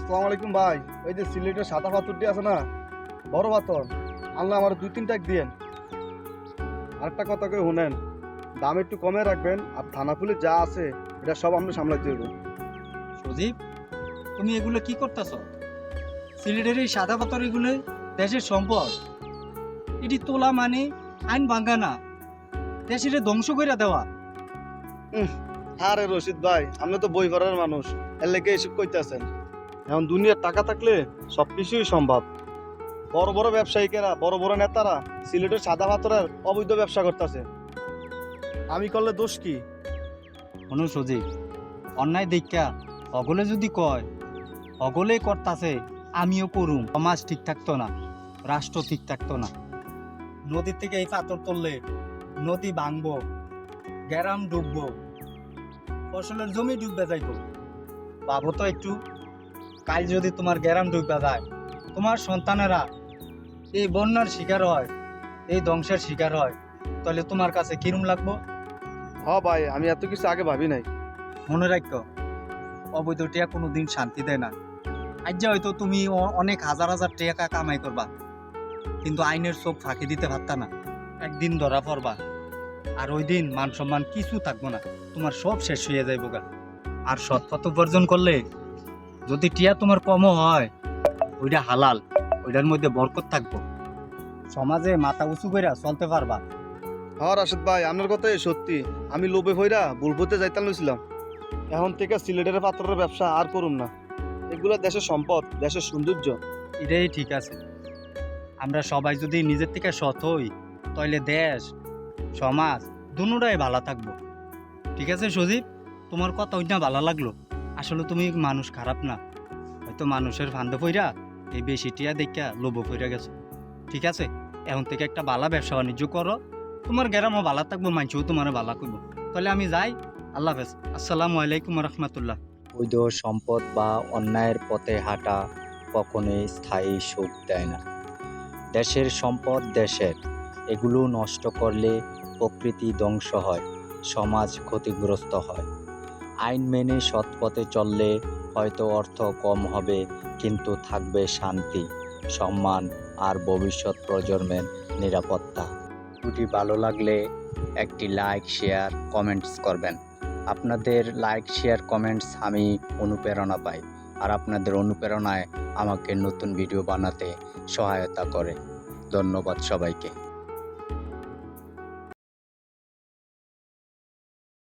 আসসালামু আলাইকুম ভাই। ওই যে সিলেটের সাদা পাথরটি আছে না, বড় পাথর, আনলে আমার 2-3 টাক দিয়েন। আরেকটা কথা কেউ শুনেন, দাম একটু কমে রাখবেন, আর থানা পুলিশ যা আছে এটা সব আপনি সামলাইতে হবে। সুদীপ, তুমি এগুলো কি করতেছ? সিলেটের এই সাদা পাথর এগুলো দেশের সম্পদ। এটি তোলা মানে আইন ভাঙ্গা না, দেশের ধ্বংস করে দেওয়া। আরে রশিদ ভাই, আপনি তো বই পড়ার মানুষ, এর লেগে এসব কইতেছেন। এখন দুনিয়ার টাকা থাকলে সব কিছুই সম্ভব। বড় বড় ব্যবসায়িকেরা, বড় বড় নেতারা সিলেটের সাদা পাথরের অবৈধ ব্যবসা করতেছে। আমি করলে দোষ কি? শোনো সুদীপ, অন্যায় দেখা অগলে যদি কয় অগলে করতাছে, আমিও করুম, সমাজ ঠিক থাকতো না, রাষ্ট্র ঠিক থাকতো না। নদীর থেকে এই পাথর তুললে নদী ভাঙবো, গ্রাম ডুববো, ফসলের জমি ডুববে যাইব। ভাবো তো একটু, কাল যদি তোমার গ্রাম ডুববে যায়, তোমার সন্তানেরা এই বন্যার শিকার হয়, এই ধ্বংসের শিকার হয়, তাহলে তোমার কাছে কিরম লাগবো? ভাই, আমি এত কিছু আগে ভাবি নাই। মনে রাখো, অবৈধ টিয়া কোনোদিন শান্তি দেয় না। আজ হয়তো তুমি অনেক হাজার হাজার টাকা কামাই করবা, কিন্তু আইনের চোখ ফাঁকি দিতে পারতা না। একদিন ধরা পড়বা, আর ওই দিন মান সম্মান কিছু থাকবো না, তোমার সব শেষ হয়ে যাইব গা। আর সৎ পথ উপার্জন করলে যদি টিয়া তোমার কমও হয়, ওইটা হালাল, ওইটার মধ্যে বরকত থাকবো, সমাজে মাথা উঁচু কইরা চলতে পারবা। রাশেদ ভাই, আপনার কথাই সত্যি। আমি লোভে ভইরা বুলবুতে যাইতাম লইছিলাম। এখন থেকে সিলেটের পাথরের ব্যবসা আর করুম না। এগুলো দেশের সম্পদ, দেশের সৌন্দর্য। এটাই ঠিক আছে। আমরা সবাই যদি নিজের থেকে সৎ হই, তাহলে দেশ সমাজ দুটোটাই ভালো থাকবো। ঠিক আছে সজীব, তোমার কথা ওইটা ভালো লাগলো। আসলে তুমি মানুষ খারাপ না, হয়তো মানুষের ফান্দে পইরা এই বেশি টিয়া দেখা লোভ পইরা গেছো। ঠিক আছে, এখন থেকে একটা ভালো ব্যবসা বাণিজ্য করো, তোমার গ্রামও ভালো থাকবো, মানুষও তোমার ভালো করবো। তাহলে আমি যাই, আল্লাহ হাফেজ, আসসালামু আলাইকুম রহমতুল্লাহ। বৈধ সম্পদ বা অন্যায়ের পথে হাঁটা কখনোই স্থায়ী সুখ দেয় না। দেশের সম্পদ দেশের, এগুলো নষ্ট করলে প্রকৃতি ধ্বংস হয়, সমাজ ক্ষতিগ্রস্ত হয়। আইন মেনে সৎ পথে চললে হয়তো অর্থ কম হবে, কিন্তু থাকবে শান্তি, সম্মান আর ভবিষ্যৎ প্রজন্মের নিরাপত্তা। ভিডিওটি ভালো লাগলে একটি লাইক, শেয়ার, কমেন্টস করবেন। আপনাদের লাইক, শেয়ার, কমেন্টস আমি অনুপ্রেরণা পাই, আর আপনাদের অনুপ্রেরণায় আমাকে নতুন ভিডিও বানাতে সহায়তা করে। ধন্যবাদ সবাইকে।